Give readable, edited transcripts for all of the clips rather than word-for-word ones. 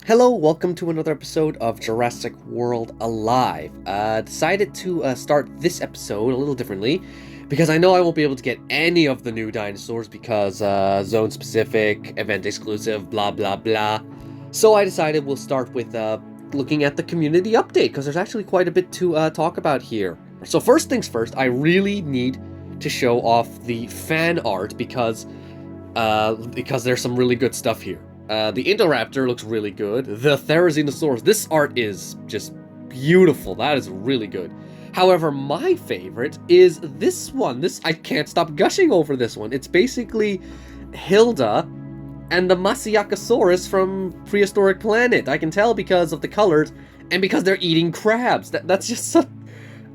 Hello, welcome to another episode of Jurassic World Alive. Decided to start this episode a little differently because I know I won't be able to get any of the new dinosaurs because zone specific, event exclusive, blah blah blah. So I decided we'll start with looking at the community update because there's actually quite a bit to talk about here. So first things first, I really need to show off the fan art because there's some really good stuff here. The Aloe Raptor looks really good. The Therizinosaurus, this art is just beautiful. That is really good. However, my favorite is this one. I can't stop gushing over this one. It's basically Hilda and the Masiakasaurus from Prehistoric Planet. I can tell because of the colors and because they're eating crabs. That's just so...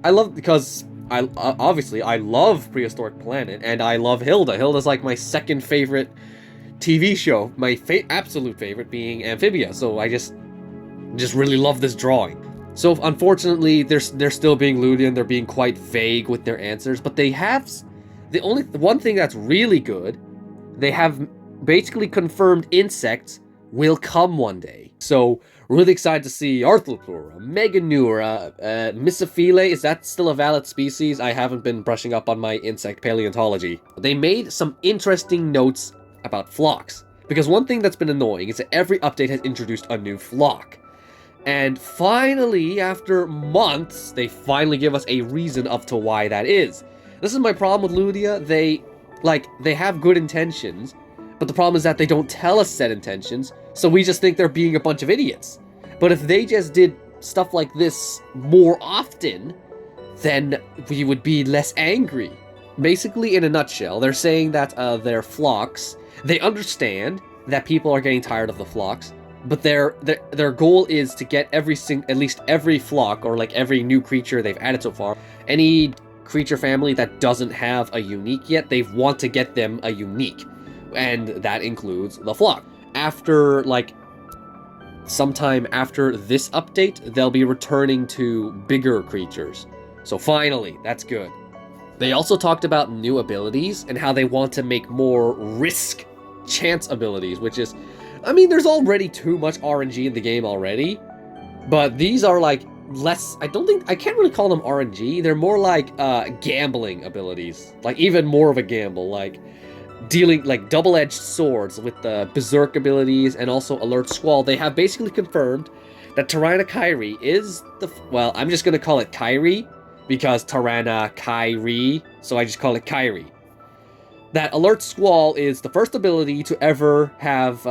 I love because obviously I love Prehistoric Planet and I love Hilda. Hilda's like my second favorite TV show, my absolute favorite being Amphibia, so I just really love this drawing. So unfortunately, they're still being Ludian, they're being quite vague with their answers, but they have, the one thing that's really good, they have basically confirmed insects will come one day. So really excited to see Arthroplura, Meganura, Misophilae, is that still a valid species? I haven't been brushing up on my insect paleontology. They made some interesting notes about flocks, because one thing that's been annoying is that every update has introduced a new flock, and finally, after months, they finally give us a reason of to why that is. This is my problem with Ludia. They have good intentions, but the problem is that they don't tell us said intentions, so we just think they're being a bunch of idiots. But if they just did stuff like this more often, then we would be less angry. Basically, in a nutshell, they're saying that their flocks, they understand that people are getting tired of the flocks, but their goal is to get at least every flock, or like every new creature they've added so far, any creature family that doesn't have a unique yet, they want to get them a unique, and that includes the flock. After, like, sometime after this update, they'll be returning to bigger creatures. So finally, that's good. They also talked about new abilities and how they want to make more risk chance abilities, which is, I mean, there's already too much RNG in the game already, but these are like less, I can't really call them RNG, they're more like gambling abilities, like even more of a gamble, like dealing like double-edged swords with the Berserk abilities and also Alert Squall. They have basically confirmed that Tyranna Kyrie is well, I'm just gonna call it Kyrie, because Tyranna Kyrie, so I just call it Kyrie. That Alert Squall is the first ability to ever have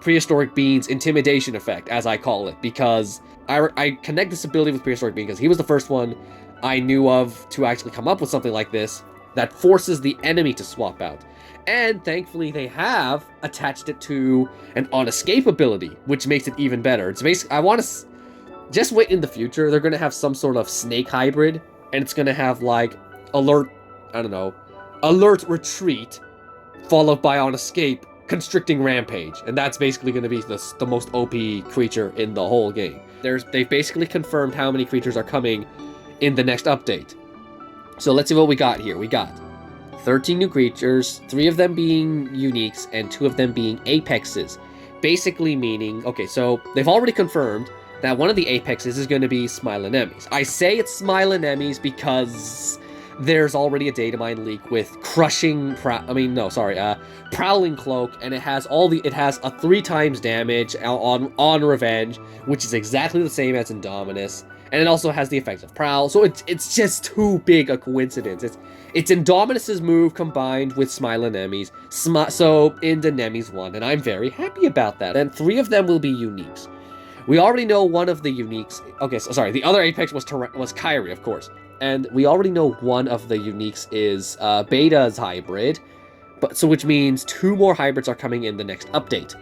Prehistoric Bean's Intimidation effect, as I call it, because I connect this ability with Prehistoric Bean because he was the first one I knew of to actually come up with something like this that forces the enemy to swap out. And thankfully they have attached it to an on-escape ability, which makes it even better. It's basically, I want to... Just wait in the future, they're going to have some sort of snake hybrid, and it's going to have, like, alert retreat, followed by on escape, constricting rampage. And that's basically going to be the most OP creature in the whole game. They've basically confirmed how many creatures are coming in the next update. So let's see what we got here. We got 13 new creatures, 3 of them being uniques, and 2 of them being apexes. Basically meaning, okay, so they've already confirmed that one of the apexes is going to be Smilonemes. I say it's Smilonemes because there's already a data mine leak with Prowling Cloak, and it has a 3 times damage on Revenge, which is exactly the same as Indominus, and it also has the effect of Prowl, so it's just too big a coincidence. It's Indominus's move combined with Smilonemes, so Indonemes won, and I'm very happy about that. And 3 of them will be uniques. We already know one of the uniques. Okay, so sorry, the other apex was Kyrie, of course. And we already know one of the uniques is Beta's hybrid, which means 2 more hybrids are coming in the next update.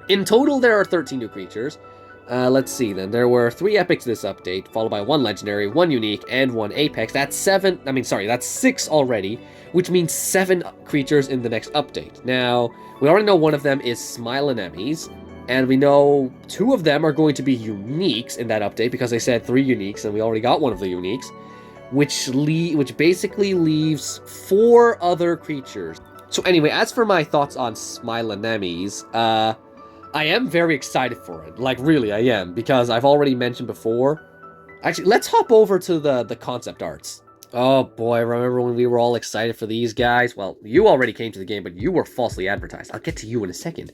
In total, there are 13 new creatures. Let's see then. There were 3 epics this update, followed by 1 legendary, 1 unique, and 1 apex. That's 6 already, which means 7 creatures in the next update. Now, we already know one of them is Smilonemes, and we know 2 of them are going to be uniques in that update, because they said 3 uniques, and we already got one of the uniques, which basically leaves 4 other creatures. So anyway, as for my thoughts on Smilonemes, I am very excited for it. Like, really, I am. Because I've already mentioned before. Actually, let's hop over to the concept arts. Oh boy, remember when we were all excited for these guys? Well, you already came to the game, but you were falsely advertised. I'll get to you in a second.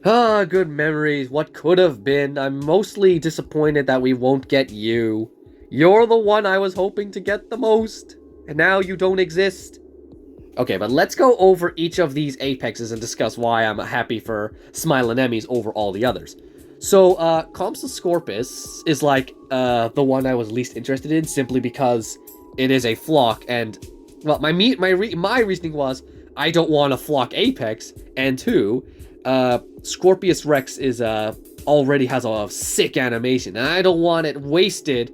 Ah, good memories. What could have been. I'm mostly disappointed that we won't get you. You're the one I was hoping to get the most. And now you don't exist. Okay, but let's go over each of these apexes and discuss why I'm happy for Smilonemes over all the others. So, Compsoscorpus is like, the one I was least interested in, simply because it is a flock, and, well, my reasoning was, I don't want a flock apex, and two, Scorpius Rex is, already has a sick animation, and I don't want it wasted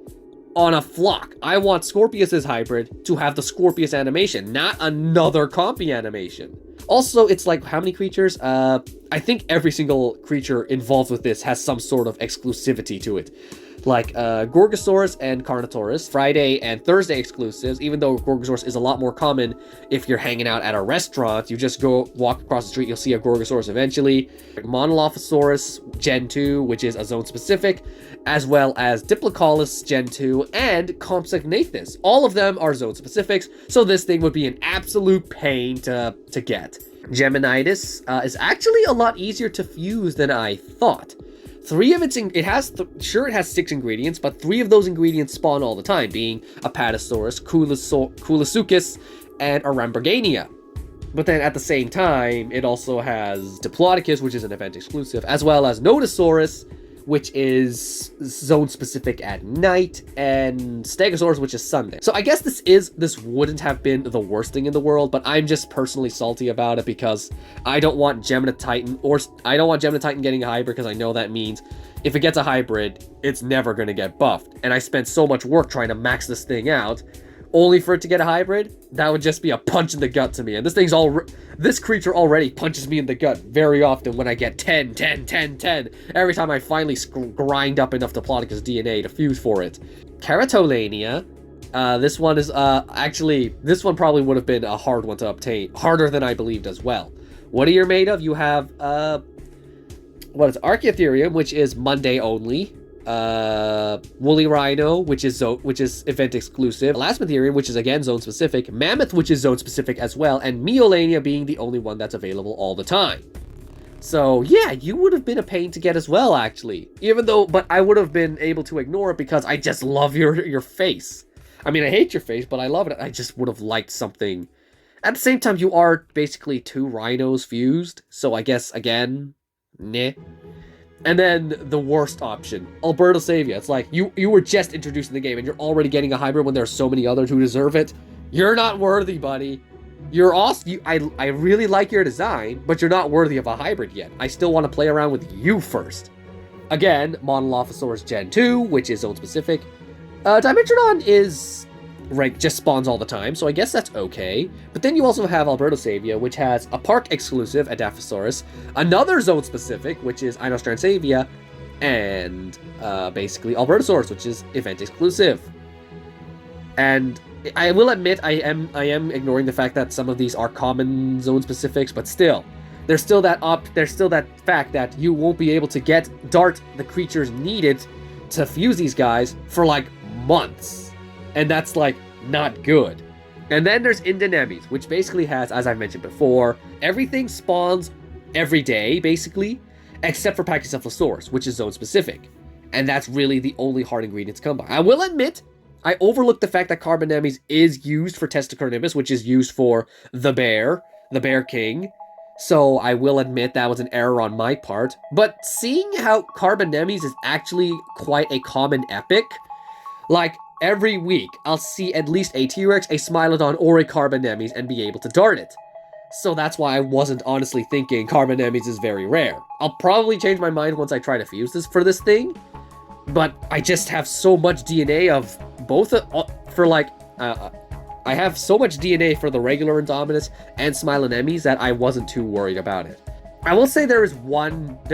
on a flock. I want Scorpius's hybrid to have the Scorpius animation, not another Compy animation. Also, it's like, how many creatures? I think every single creature involved with this has some sort of exclusivity to it. Like, Gorgosaurus and Carnotaurus, Friday and Thursday exclusives, even though Gorgosaurus is a lot more common if you're hanging out at a restaurant. You just go walk across the street, you'll see a Gorgosaurus eventually. Monolophosaurus Gen 2, which is a zone specific, as well as Diplocaulus Gen 2 and Compsognathus. All of them are zone specifics, so this thing would be an absolute pain to get. Geminitis is actually a lot easier to fuse than I thought. It has 6 ingredients, but 3 of those ingredients spawn all the time, being Apatosaurus, Coolosuchus, and Arambergania. But then at the same time, it also has Diplodocus, which is an event exclusive, as well as Nodosaurus, which is zone specific at night, and Stegosaurus, which is Sunday. So I guess this wouldn't have been the worst thing in the world, but I'm just personally salty about it because I don't want Gemini Titan getting a hybrid, because I know that means if it gets a hybrid, it's never going to get buffed. And I spent so much work trying to max this thing out, only for it to get a hybrid. That would just be a punch in the gut to me. And this creature already punches me in the gut very often when I get 10, 10, 10, 10. Every time I finally grind up enough Diplodocus DNA to fuse for it. Keratolania. This one is, this one probably would have been a hard one to obtain. Harder than I believed as well. What are you made of? You have, Archaeotherium, which is Monday only. Woolly Rhino, which is event exclusive, Elasmotherium, which is again zone specific, Mammoth, which is zone specific as well, and Meolania being the only one that's available all the time. So yeah, you would have been a pain to get as well, actually. But I would have been able to ignore it because I just love your face. I mean, I hate your face, but I love it. I just would have liked something. At the same time, you are basically 2 rhinos fused, so I guess again, nah. And then the worst option, Alberto Savia. It's like, you were just introduced in the game and you're already getting a hybrid when there's so many others who deserve it. You're not worthy, buddy. You're awesome. I really like your design, but you're not worthy of a hybrid yet. I still want to play around with you first. Again, Monolophosaurus Gen 2, which is zone specific. Dimetrodon is just spawns all the time, so I guess that's okay. But then you also have Alberto Savia, which has a park exclusive, Adaphosaurus, another zone specific, which is Inostrand Savia, and basically Albertosaurus, which is event exclusive. And I will admit, I am ignoring the fact that some of these are common zone specifics, but still, there's still that fact that you won't be able to dart the creatures needed to fuse these guys for like months. And that's, like, not good. And then there's Indonemes, which basically has, as I mentioned before, everything spawns every day, basically, except for Pachycephalosaurus, which is zone-specific. And that's really the only hard ingredient to come by. I will admit, I overlooked the fact that Carbonemes is used for Testicornibus, which is used for the Bear King. So I will admit that was an error on my part. But seeing how Carbonemes is actually quite a common epic, like, every week, I'll see at least a T-Rex, a Smilodon, or a Carbonemes and be able to dart it. So that's why I wasn't honestly thinking Carbonemes is very rare. I'll probably change my mind once I try to fuse this thing, but I just have so much DNA of both, I have so much DNA for the regular Indominus and Smilonemes that I wasn't too worried about it. I will say there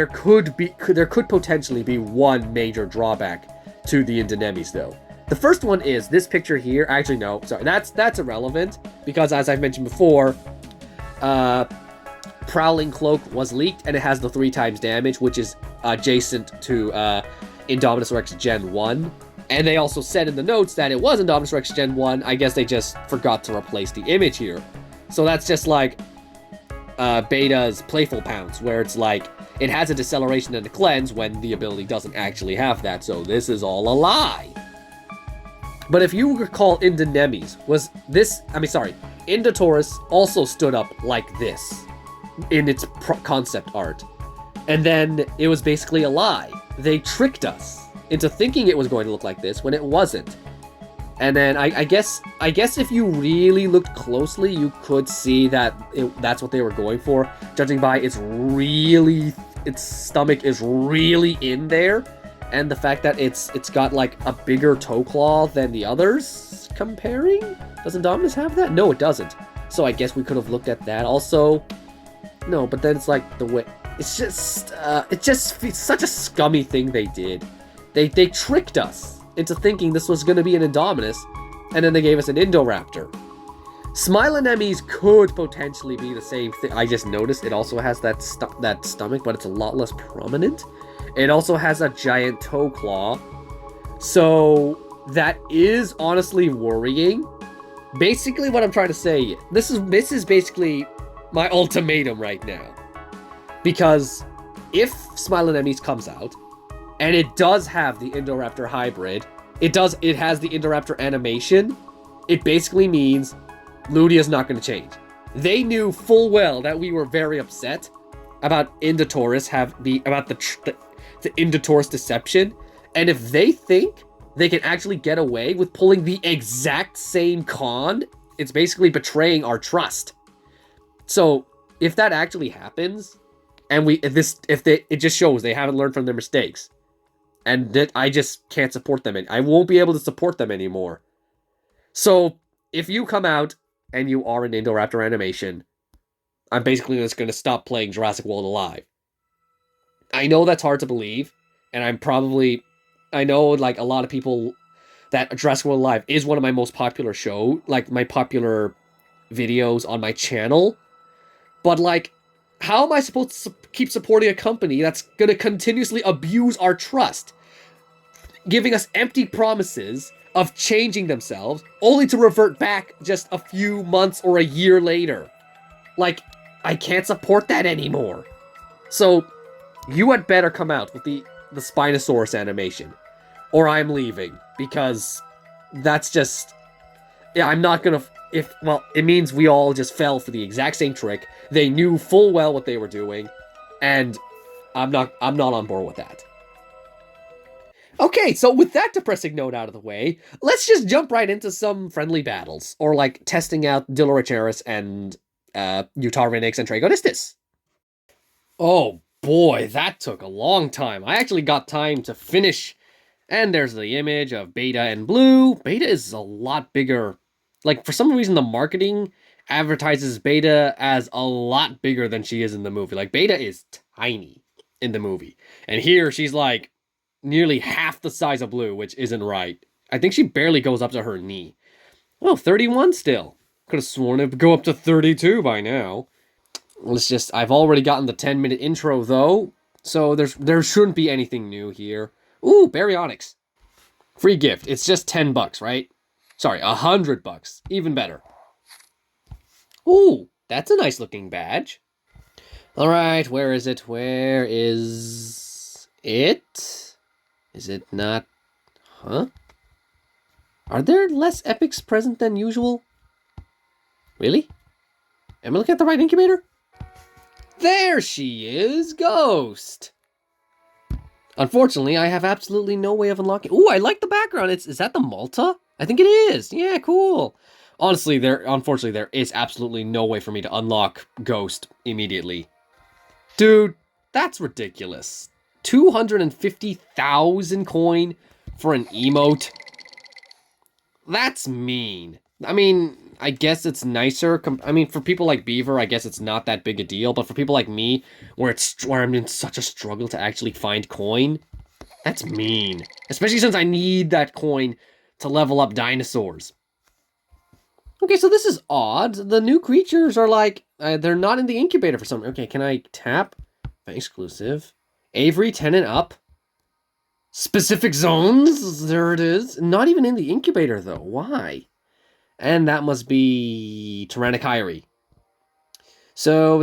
could potentially be one major drawback to the Indonemes though. The first one is this picture here. Actually, no, sorry, that's irrelevant because as I've mentioned before, Prowling Cloak was leaked, and it has the 3 times damage, which is adjacent to Indominus Rex Gen 1. And they also said in the notes that it was Indominus Rex Gen 1. I guess they just forgot to replace the image here. So that's just like Beta's Playful Pounce, where it's like, it has a deceleration and a cleanse when the ability doesn't actually have that, so this is all a lie. But if you recall Indonemes, Indotaurus also stood up like this in its concept art. And then it was basically a lie. They tricked us into thinking it was going to look like this when it wasn't. And then I guess if you really looked closely, you could see that that's what they were going for, judging by its stomach is really in there, and the fact that it's got like a bigger toe claw than the others. Comparing, does Indominus have that? No, it doesn't. So I guess we could have looked at that also. No, but then it's like the way it's such a scummy thing they did. They tricked us into thinking this was going to be an Indominus, and then they gave us an Indoraptor. Smilonemes could potentially be the same thing. I just noticed it also has that stomach, but it's a lot less prominent. It also has a giant toe claw. So that is honestly worrying. Basically what I'm trying to say, this is basically my ultimatum right now. Because if Smilonemes comes out, and it does have the Indoraptor hybrid, it has the Indoraptor animation, it basically means Ludia's not going to change. They knew full well that we were very upset about Indotaurus about the Indotaurus deception, and if they think they can actually get away with pulling the exact same con, it's basically betraying our trust. So if that actually happens, and it just shows they haven't learned from their mistakes, and that I just can't support them. I won't be able to support them anymore. So if you come out and you are an Indoraptor animation, I'm basically just going to stop playing Jurassic World Alive. I know that's hard to believe, and I know like a lot of people that Jurassic World Alive is one of my most popular my popular videos on my channel. But like, how am I supposed to keep supporting a company that's going to continuously abuse our trust, giving us empty promises of changing themselves, only to revert back just a few months or a year later? Like, I can't support that anymore. So, you had better come out with the Spinosaurus animation, or I'm leaving, because that's just... Yeah, I'm not gonna... it means we all just fell for the exact same trick. They knew full well what they were doing, and I'm not on board with that. Okay, so with that depressing note out of the way, let's just jump right into some friendly battles, or like testing out Diloricharis and Utarinix and Tragonistis. Oh boy, that took a long time. I actually got time to finish, and there's the image of Beta and Blue. Beta is a lot bigger. Like, for some reason, the marketing advertises Beta as a lot bigger than she is in the movie. Like, Beta is tiny in the movie. And here, she's like nearly half the size of Blue, which isn't right. I think she barely goes up to her knee. Well, 31 still. Could have sworn it would go up to 32 by now. I've already gotten the 10-minute intro, though, so there shouldn't be anything new here. Ooh, Baryonyx. Free gift. It's just $10, right? Sorry, $100. Even better. Ooh, that's a nice looking badge. Alright, where is it? Where is it? Is it not? Huh? Are there less epics present than usual? Really? Am I looking at the right incubator? There she is, Ghost! Unfortunately, I have absolutely no way of unlocking... Ooh, I like the background. Is that the Malta? I think it is. Yeah, cool. Honestly, unfortunately, there is absolutely no way for me to unlock Ghost immediately. Dude, that's ridiculous. 250,000 coin for an emote? That's mean. I mean, I guess it's nicer. For people like Beaver, I guess it's not that big a deal. But for people like me, where I'm in such a struggle to actually find coin, that's mean. Especially since I need that coin to level up dinosaurs. Okay, so this is odd. The new creatures are like They're not in the incubator for some. Okay, can I tap? Exclusive. Avery, 10 and up. Specific zones. There it is. Not even in the incubator though. Why? And that must be Tyrannochairi. So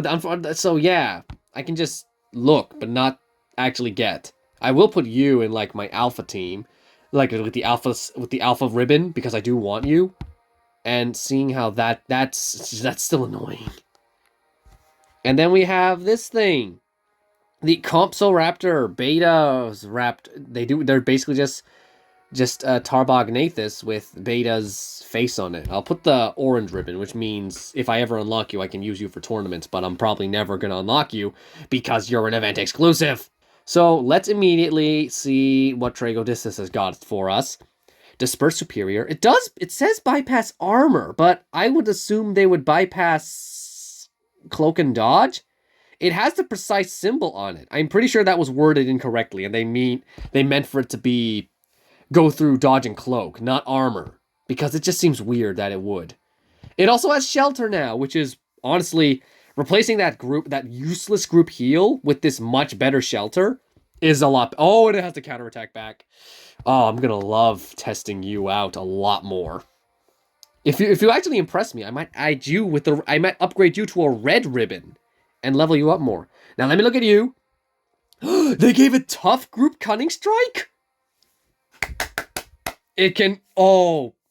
yeah, I can just look, but not actually get. I will put you in like my alpha team, like with the alpha ribbon, because I do want you. And seeing how that's still annoying. And then we have this thing, the Compsoraptor Beta's Rapt. They're basically just Tarbognathus with Beta's face on it. I'll put the orange ribbon, which means if I ever unlock you, I can use you for tournaments, but I'm probably never going to unlock you because you're an event exclusive. So let's immediately see what Tragodiscus has got for us. Disperse Superior. It says bypass armor, but I would assume they would bypass cloak and dodge. It has the precise symbol on it. I'm pretty sure that was worded incorrectly, and they meant for it to be go through dodge and cloak, not armor, because it just seems weird that it would. It also has shelter now, which is honestly replacing that useless group heal with this much better shelter is a lot. Oh, and it has the counterattack back. Oh, I'm gonna love testing you out a lot more. If you actually impress me, I might upgrade you to a red ribbon and level you up more. Now let me look at you. They gave it tough group cunning strike. It can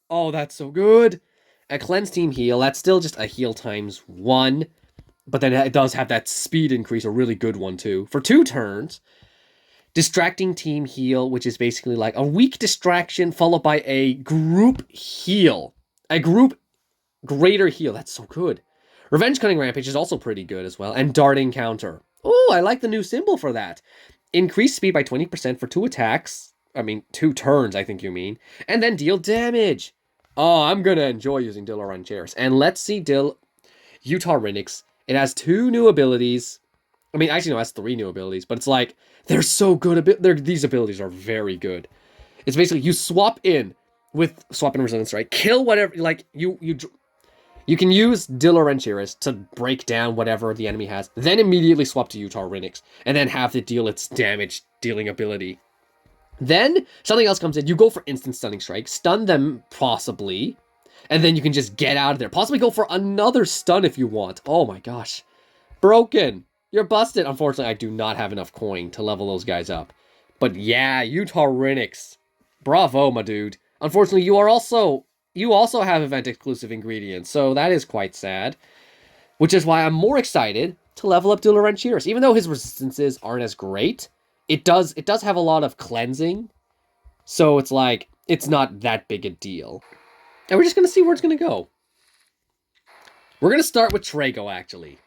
that's so good. A cleanse team heal, that's still just a heal times 1, but then it does have that speed increase, a really good one too, for 2 turns. Distracting team heal, which is basically like a weak distraction followed by a group heal. A group greater heal. That's so good. Revenge Cunning Rampage is also pretty good as well. And Darting Counter. Oh, I like the new symbol for that. Increase speed by 20% for 2 attacks. 2 turns, I think you mean. And then deal damage. Oh, I'm going to enjoy using Dilarancheris. And let's see Utarinix. It has 2 new abilities. Actually, no, it has 3 new abilities, but it's like, they're so good. These abilities are very good. It's basically, you swap in Resilience, right? Kill whatever, like, you can use Dilarancheris to break down whatever the enemy has, then immediately swap to Utarinix, and then have to deal its damage-dealing ability. Then, something else comes in, you go for instant Stunning Strike, stun them, possibly, and then you can just get out of there. Possibly go for another stun if you want. Oh my gosh. Broken. You're busted. Unfortunately, I do not have enough coin to level those guys up. But yeah, Utarinix. Bravo, my dude. Unfortunately, you also have event-exclusive ingredients, so that is quite sad. Which is why I'm more excited to level up Dilarancheris. Even though his resistances aren't as great, it does have a lot of cleansing. So it's like, it's not that big a deal. And we're just going to see where it's going to go. We're going to start with Trago, actually.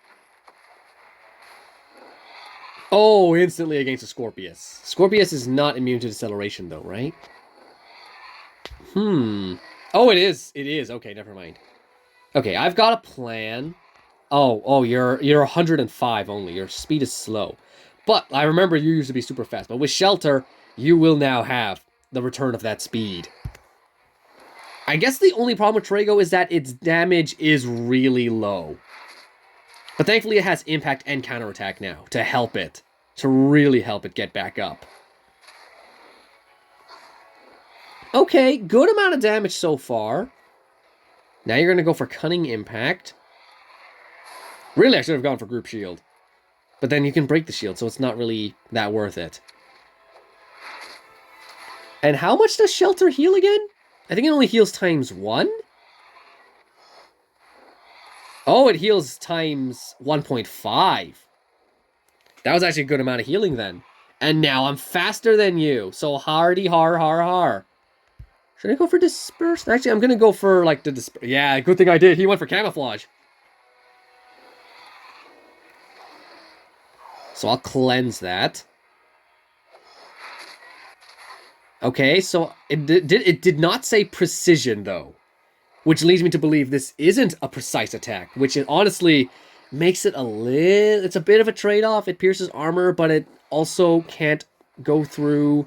Oh, instantly against a Scorpius. Scorpius is not immune to deceleration, though, right? Oh, it is. It is. Okay, never mind. Okay, I've got a plan. Oh, you're 105 only. Your speed is slow. But I remember you used to be super fast. But with Shelter, you will now have the return of that speed. I guess the only problem with Trago is that its damage is really low. But thankfully it has impact and counterattack now to help it. To really help it get back up. Okay, good amount of damage so far. Now you're going to go for Cunning Impact. Really, I should have gone for Group Shield. But then you can break the shield, so it's not really that worth it. And how much does Shelter heal again? I think it only heals times 1? Oh, it heals times 1.5. That was actually a good amount of healing then. And now I'm faster than you. So hardy har har har. Should I go for Disperse? Actually, I'm going to go for like the Disperse. Yeah, good thing I did. He went for Camouflage. So I'll cleanse that. Okay, so it did not say precision though. Which leads me to believe this isn't a precise attack, which it honestly makes it it's a bit of a trade-off. It pierces armor, but it also can't go through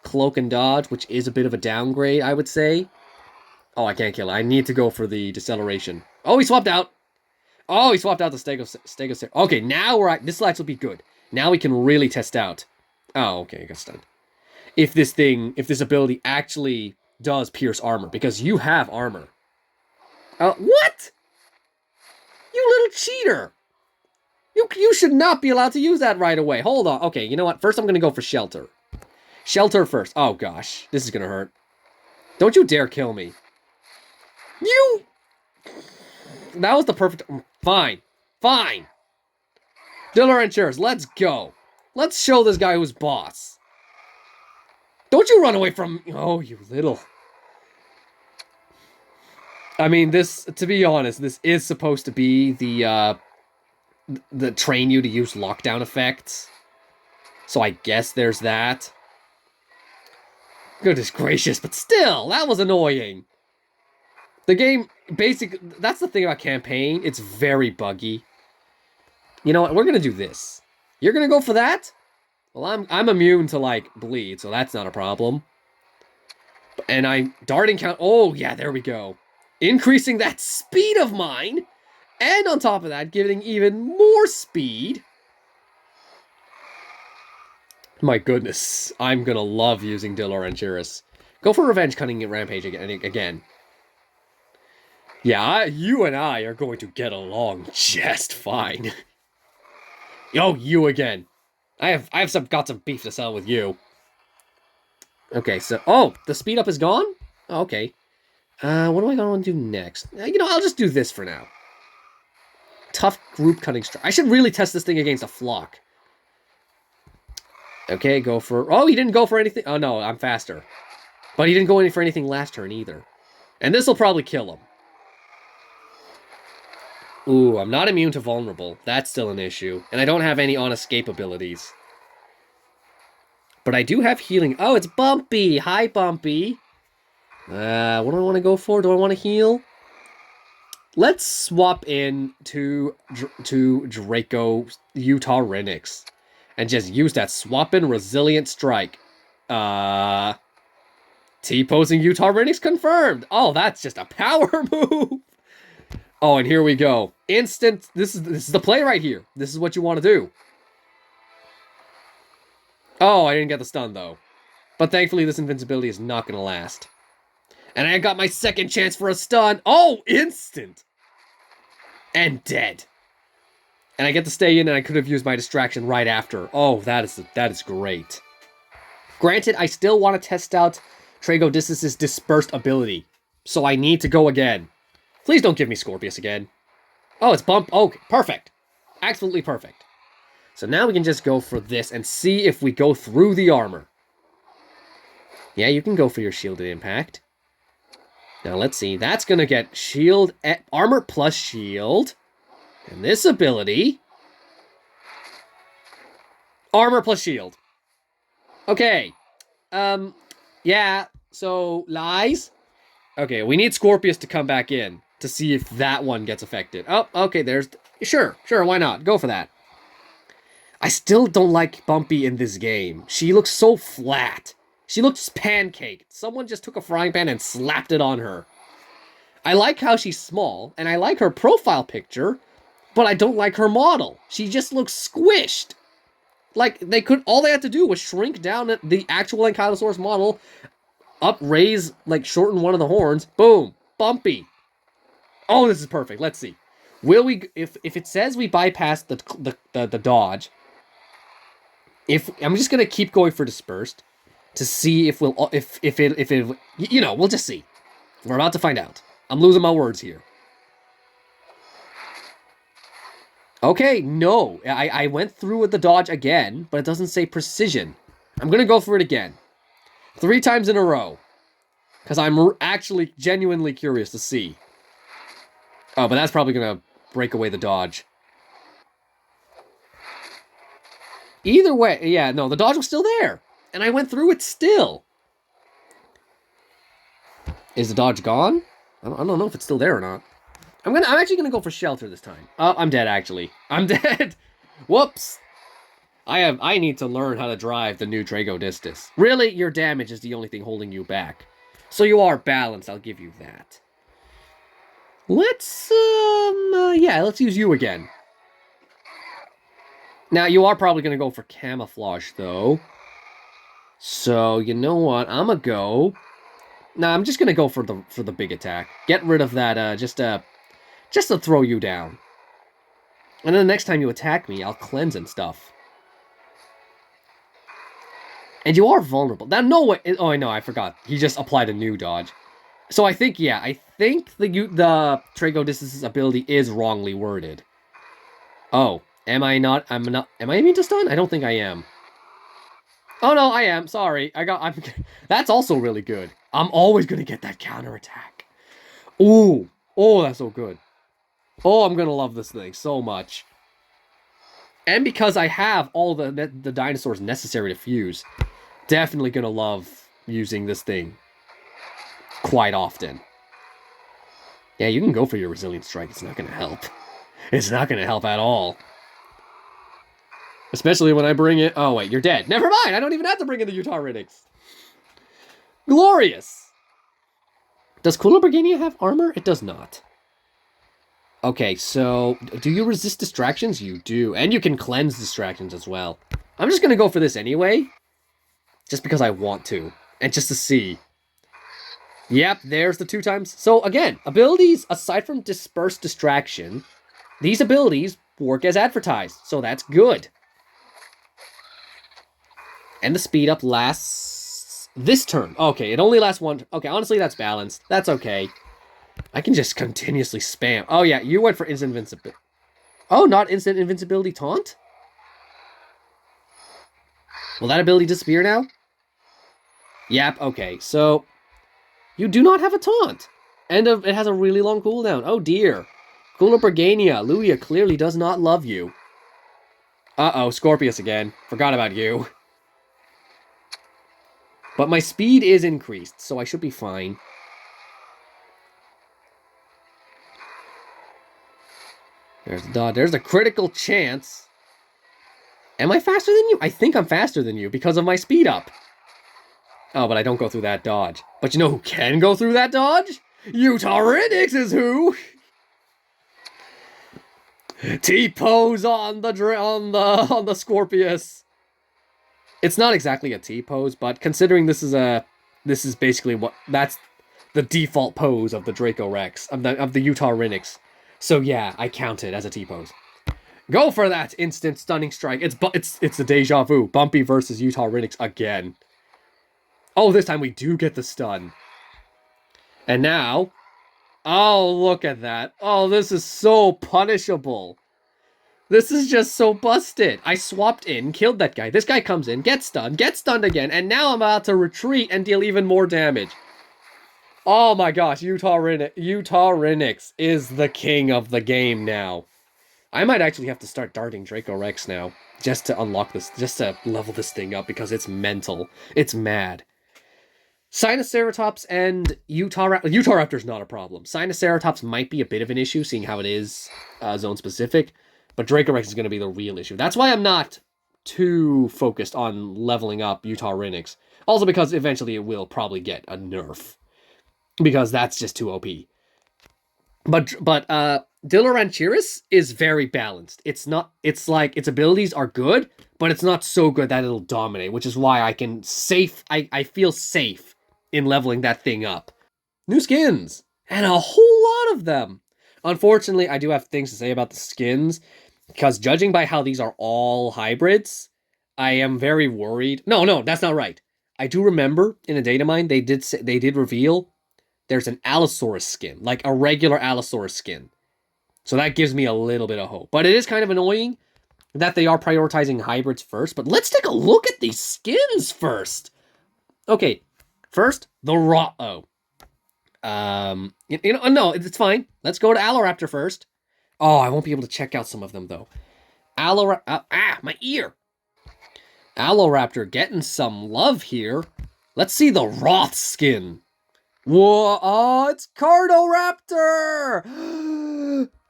cloak and dodge, which is a bit of a downgrade, I would say. Oh, I can't kill it. I need to go for the deceleration. Oh, he swapped out. Oh, he swapped out the Stegosaurus. Okay, now we're at... This will actually be good. Now we can really test out. Oh, okay, I got stunned. If this ability actually does pierce armor, because you have armor. What? You little cheater! You should not be allowed to use that right away. Hold on. Okay, you know what? First I'm gonna go for shelter. Shelter first. Oh gosh, this is gonna hurt. Don't you dare kill me. You... That was the perfect... Fine. Fine. Dillarantures, let's go. Let's show this guy who's boss. Don't you run away from... Oh, you little... I mean, this... To be honest, this is supposed to be the train you to use lockdown effects. So I guess there's that. Goodness gracious, but still, that was annoying. The game, basically, that's the thing about campaign. It's very buggy. You know what? We're gonna do this. You're gonna go for that? Well, I'm immune to, like, bleed, so that's not a problem. And darting count... Oh, yeah, there we go. Increasing that speed of mine. And on top of that, giving even more speed. My goodness. I'm gonna love using Dillarantures. Go for Revenge Cunning Rampage again. Yeah, you and I are going to get along just fine. Yo, you again. I've got some beef to sell with you. Okay, so... Oh, the speed up is gone? Oh, okay. What do I want to do next? You know, I'll just do this for now. Tough group cutting strike. I should really test this thing against a flock. Okay, go for... Oh, he didn't go for anything. Oh, no, I'm faster. But he didn't go in for anything last turn either. And this will probably kill him. Ooh, I'm not immune to vulnerable. That's still an issue. And I don't have any on-escape abilities. But I do have healing. Oh, it's Bumpy! Hi, Bumpy! What do I want to go for? Do I want to heal? Let's swap in to Draco Utah Renix. And just use that swap-in Resilient Strike. T-posing Utah Renix confirmed! Oh, that's just a power move! Oh, and here we go. Instant... This is the play right here. This is what you want to do. Oh, I didn't get the stun, though. But thankfully, this invincibility is not going to last. And I got my second chance for a stun. Oh, instant! And dead. And I get to stay in, and I could have used my distraction right after. Oh, that is great. Granted, I still want to test out Tragodiscus' dispersed ability. So I need to go again. Please don't give me Scorpius again. Oh, it's bump. Okay, perfect. Absolutely perfect. So now we can just go for this and see if we go through the armor. Yeah, you can go for your shielded impact. Now let's see. That's going to get shield, armor plus shield. And this ability... Armor plus shield. Okay. Yeah, so lies. Okay, we need Scorpius to come back in to see if that one gets affected. Oh, okay, there's... Sure, why not? Go for that. I still don't like Bumpy in this game. She looks so flat. She looks pancaked. Someone just took a frying pan and slapped it on her. I like how she's small, and I like her profile picture, but I don't like her model. She just looks squished. Like, all they had to do was shrink down the actual Ankylosaurus model, shorten one of the horns, boom, Bumpy. Oh, this is perfect. Let's see. Will we, if it says we bypass the dodge, I'm just gonna keep going for dispersed to see if we'll, if it, you know, we'll just see. We're about to find out. I'm losing my words here. Okay, no. I went through with the dodge again, but it doesn't say precision. I'm gonna go for it again. 3 times in a row. Because I'm actually genuinely curious to see. Oh, but that's probably gonna break away the dodge. Either way, yeah, no, the dodge was still there. And I went through it still. Is the dodge gone? I don't know if it's still there or not. I'm actually gonna go for shelter this time. I'm dead, actually. I'm dead! Whoops! I need to learn how to drive the new Tragodiscus. Really, your damage is the only thing holding you back. So you are balanced, I'll give you that. Let's, yeah, let's use you again. Now, you are probably going to go for camouflage, though. So, you know what? I'm going to go... Nah, I'm just going to go for the big attack. Get rid of that, just to throw you down. And then the next time you attack me, I'll cleanse and stuff. And you are vulnerable. Now, no way... Oh, I know, I forgot. He just applied a new dodge. So I think, yeah, I think the Tragodis's ability is wrongly worded. Oh, am I not? I'm not... Am I immune to stun? I don't think I am. Oh, no, I am. Sorry. That's also really good. I'm always going to get that counterattack. Ooh. Oh, that's so good. Oh, I'm going to love this thing so much. And because I have all the dinosaurs necessary to fuse, definitely going to love using this thing quite often. Yeah, you can go for your Resilient Strike. It's not going to help. It's not going to help at all. Especially when I bring it... Oh, wait, you're dead. Never mind. I don't even have to bring in the Utahrynix. Glorious. Does Aloe have armor? It does not. Okay, so... Do you resist distractions? You do. And you can cleanse distractions as well. I'm just going to go for this anyway. Just because I want to. And just to see. Yep, there's the 2 times. So, again, abilities, aside from Disperse Distraction, these abilities work as advertised. So that's good. And the speed up lasts this turn. Okay, it only lasts 1. Okay, honestly, that's balanced. That's okay. I can just continuously spam. Oh, yeah, you went for instant invincibility. Oh, not instant invincibility taunt? Will that ability disappear now? Yep, okay, so... You do not have a taunt. And it has a really long cooldown. Oh, dear. Aloe Luia clearly does not love you. Uh-oh, Scorpius again. Forgot about you. But my speed is increased, so I should be fine. There's a critical chance. Am I faster than you? I think I'm faster than you because of my speed up. Oh, but I don't go through that dodge. But you know who can go through that dodge? Utahrynix is who? T-pose on the Scorpius. It's not exactly a T-pose, but considering this is basically that's the default pose of the Draco Rex, of the Utahrynix. So yeah, I count it as a T-pose. Go for that instant stunning strike. It's a deja vu. Bumpy versus Utahrynix again. Oh, this time we do get the stun. And now, oh, look at that. Oh, this is so punishable. This is just so busted. I swapped in, killed that guy. This guy comes in, gets stunned again, and now I'm about to retreat and deal even more damage. Oh my gosh, Utahrynix is the king of the game now. I might actually have to start darting Draco Rex now, just to unlock this, just to level this thing up, because it's mental. It's mad. Sinoceratops and Utahraptor's not a problem. Sinoceratops might be a bit of an issue, seeing how it is zone-specific, but Draco Rex is going to be the real issue. That's why I'm not too focused on leveling up Utahrynix. Also because eventually it will probably get a nerf, because that's just too OP. But Diloranchiris is very balanced. It's like its abilities are good, but it's not so good that it'll dominate, which is why I I feel safe in leveling that thing up. New skins! And a whole lot of them! Unfortunately, I do have things to say about the skins, because judging by how these are all hybrids, I am very worried. No, that's not right. I do remember in a data mine they did reveal there's an Allosaurus skin, like a regular Allosaurus skin. So that gives me a little bit of hope. But it is kind of annoying that they are prioritizing hybrids first. But let's take a look at these skins first. Okay, first, the raw... Oh. No, it's fine. Let's go to Aloe Raptor first. Oh, I won't be able to check out some of them, though. My ear! Aloe Raptor getting some love here. Let's see the Roth skin. Whoa, oh, it's Carnoraptor!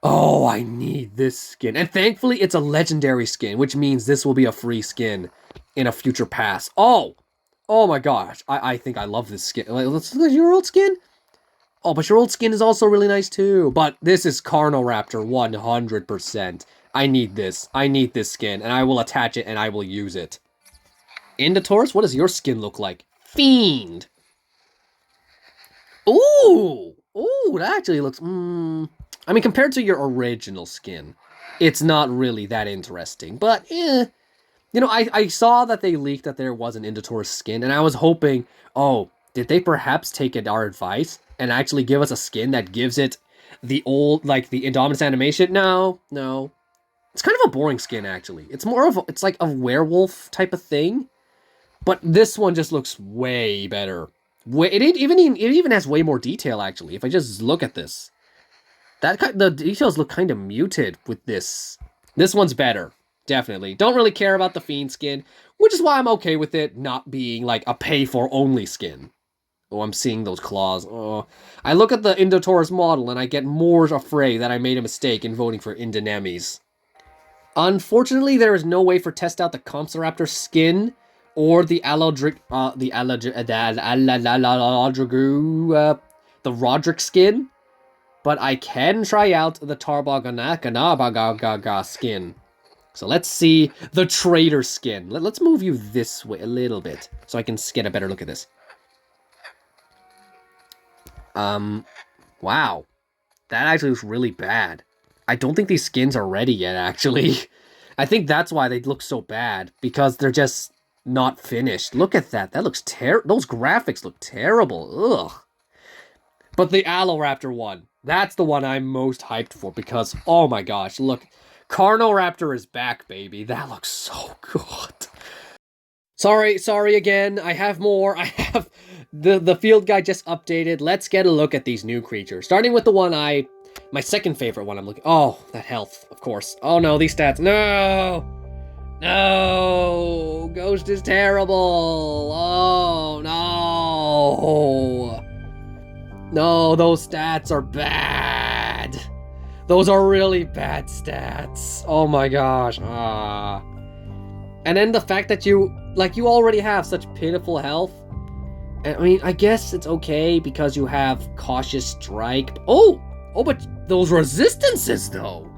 Oh, I need this skin. And thankfully, it's a legendary skin, which means this will be a free skin in a future pass. Oh my gosh. I think I love this skin. Let's look at your old skin. Oh, but your old skin is also really nice too. But this is Raptor 100%. I need this. I need this skin, and I will attach it, and I will use it. Inditaurus, what does your skin look like? Fiend! Ooh! Ooh, that actually looks... I mean, compared to your original skin, it's not really that interesting. But, You know, I saw that they leaked that there was an Inditaurus skin, and I was hoping, oh, did they perhaps take our advice and actually give us a skin that gives it the old, like, the Indominus animation? No. It's kind of a boring skin, actually. It's more of, it's like a werewolf type of thing. But this one just looks way better. It even has way more detail, actually, if I just look at this. The details look kind of muted with this. This one's better, definitely. Don't really care about the Fiend skin, which is why I'm okay with it not being, like, a pay-for-only skin. Oh, I'm seeing those claws. Oh, I look at the Inditaurus model, and I get more afraid that I made a mistake in voting for Indonemes. Unfortunately, there is no way for test out the Compsoraptor skin or the Roderick skin, but I can try out the Tarbaganaga skin. So let's see the Trader skin. Let's move you this way a little bit so I can get a better look at this. Wow. That actually looks really bad. I don't think these skins are ready yet, actually. I think that's why they look so bad, because they're just not finished. Look at that. That looks those graphics look terrible. Ugh. But the Aloe Raptor one, that's the one I'm most hyped for, because, oh my gosh, look. Raptor is back, baby. That looks so good. Sorry again. I have more. I have... The field guide just updated. Let's get a look at these new creatures. Starting with the one my second favorite one I'm looking... Oh, that health, of course. Oh no, these stats. No! No! Ghost is terrible! Oh, no! No, those stats are bad! Those are really bad stats. Oh my gosh. And then the fact that you already have such pitiful health. I mean, I guess it's okay because you have Cautious Strike. Oh, but those resistances, though.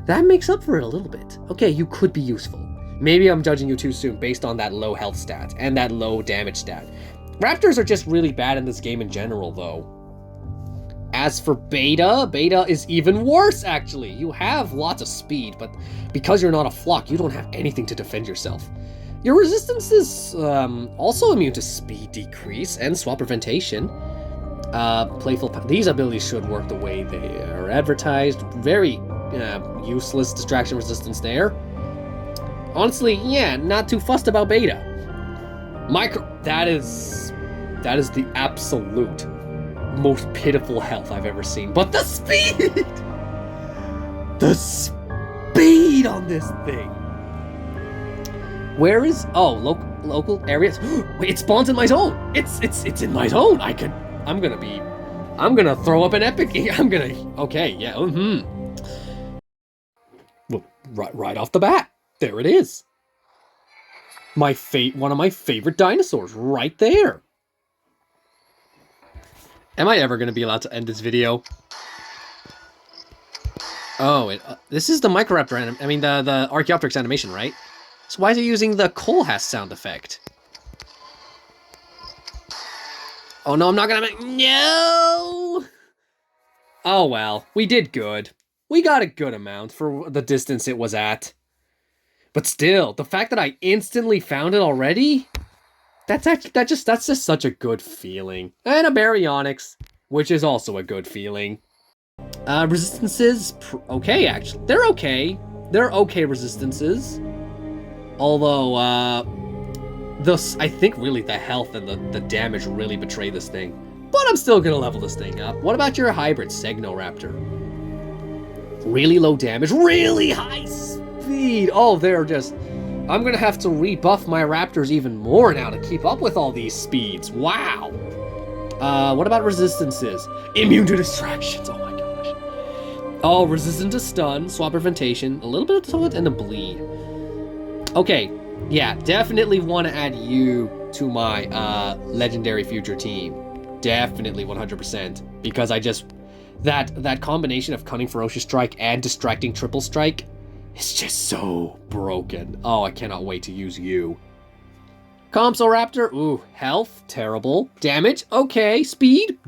That makes up for it a little bit. Okay, you could be useful. Maybe I'm judging you too soon based on that low health stat and that low damage stat. Raptors are just really bad in this game in general, though. As for Beta is even worse, actually. You have lots of speed, but because you're not a flock, you don't have anything to defend yourself. Your resistance is also immune to speed decrease and swap preventation. These abilities should work the way they are advertised. Very useless distraction resistance there. Honestly, yeah, not too fussed about Beta. That is the absolute most pitiful health I've ever seen. But the speed! The speed on this thing! Where is... Oh, local areas. Wait, it spawns in my zone. It's in my zone. I'm gonna throw up an epic. Okay, yeah. Well, right off the bat, there it is. One of my favorite dinosaurs, right there. Am I ever gonna be allowed to end this video? Oh, this is the Microraptor the Archaeopteryx animation, right? So why is it using the Kohlhaas sound effect? Oh no, I'm not gonna no! Oh well, we did good. We got a good amount for the distance it was at. But still, the fact that I instantly found it already? That's just such a good feeling. And a Baryonyx, which is also a good feeling. Resistances, okay actually. They're okay. They're okay resistances. Although, I think really the health and the damage really betray this thing. But I'm still gonna level this thing up. What about your hybrid Zainreborn? Really low damage, really high speed. Oh, they're just... I'm gonna have to rebuff my raptors even more now to keep up with all these speeds. Wow. What about resistances? Immune to distractions. Oh my gosh. Oh, resistant to stun, swap preventation, a little bit of taunt, and a bleed. Okay, yeah, definitely want to add you to my legendary future team. Definitely 100%. Because I just... That combination of Cunning Ferocious Strike and Distracting Triple Strike is just so broken. Oh, I cannot wait to use you. Aloe Raptor, ooh, health, terrible. Damage, okay. Speed,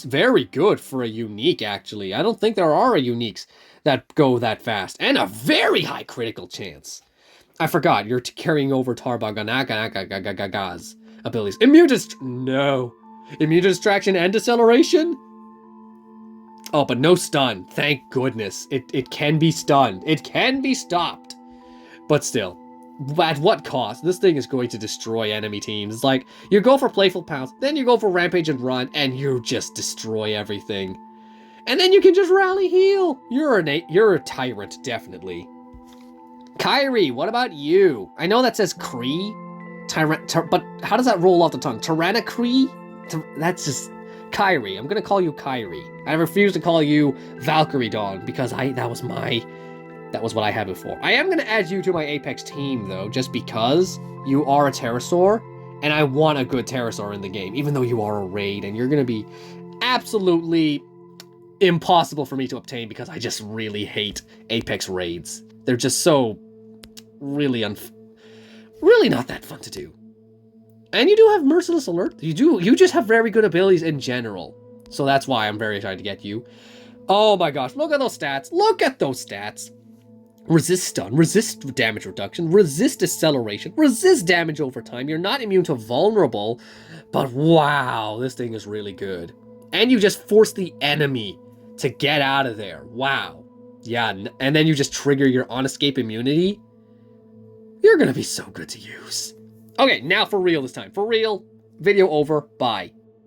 very good for a unique, actually. I don't think there are uniques that go that fast. And a very high critical chance. I forgot, you're carrying over Tarbaganaga's abilities. No. Immune Distraction and Deceleration? Oh, but no stun. Thank goodness. It can be stunned. It can be stopped. But still, at what cost? This thing is going to destroy enemy teams. It's like, you go for Playful Pounce, then you go for Rampage and Run, and you just destroy everything. And then you can just rally heal. You're a tyrant, definitely. Kyrie, what about you? I know that says Kree, but how does that roll off the tongue? Tyrannicree? That's just... Kyrie. I'm gonna call you Kyrie. I refuse to call you Valkyrie Dawn because that was what I had before. I am gonna add you to my Apex team though, just because you are a pterosaur, and I want a good pterosaur in the game, even though you are a raid, and you're gonna be absolutely impossible for me to obtain because I just really hate Apex raids. They're just so really not that fun to do. And you do have Merciless Alert. You just have very good abilities in general. So that's why I'm very excited to get you. Oh my gosh, look at those stats. Look at those stats. Resist stun, resist damage reduction, resist deceleration, resist damage over time. You're not immune to vulnerable, but wow, this thing is really good. And you just force the enemy to get out of there. Wow. Yeah, and then you just trigger your on-escape immunity. You're gonna be so good to use. Okay, now for real this time. For real. Video over. Bye.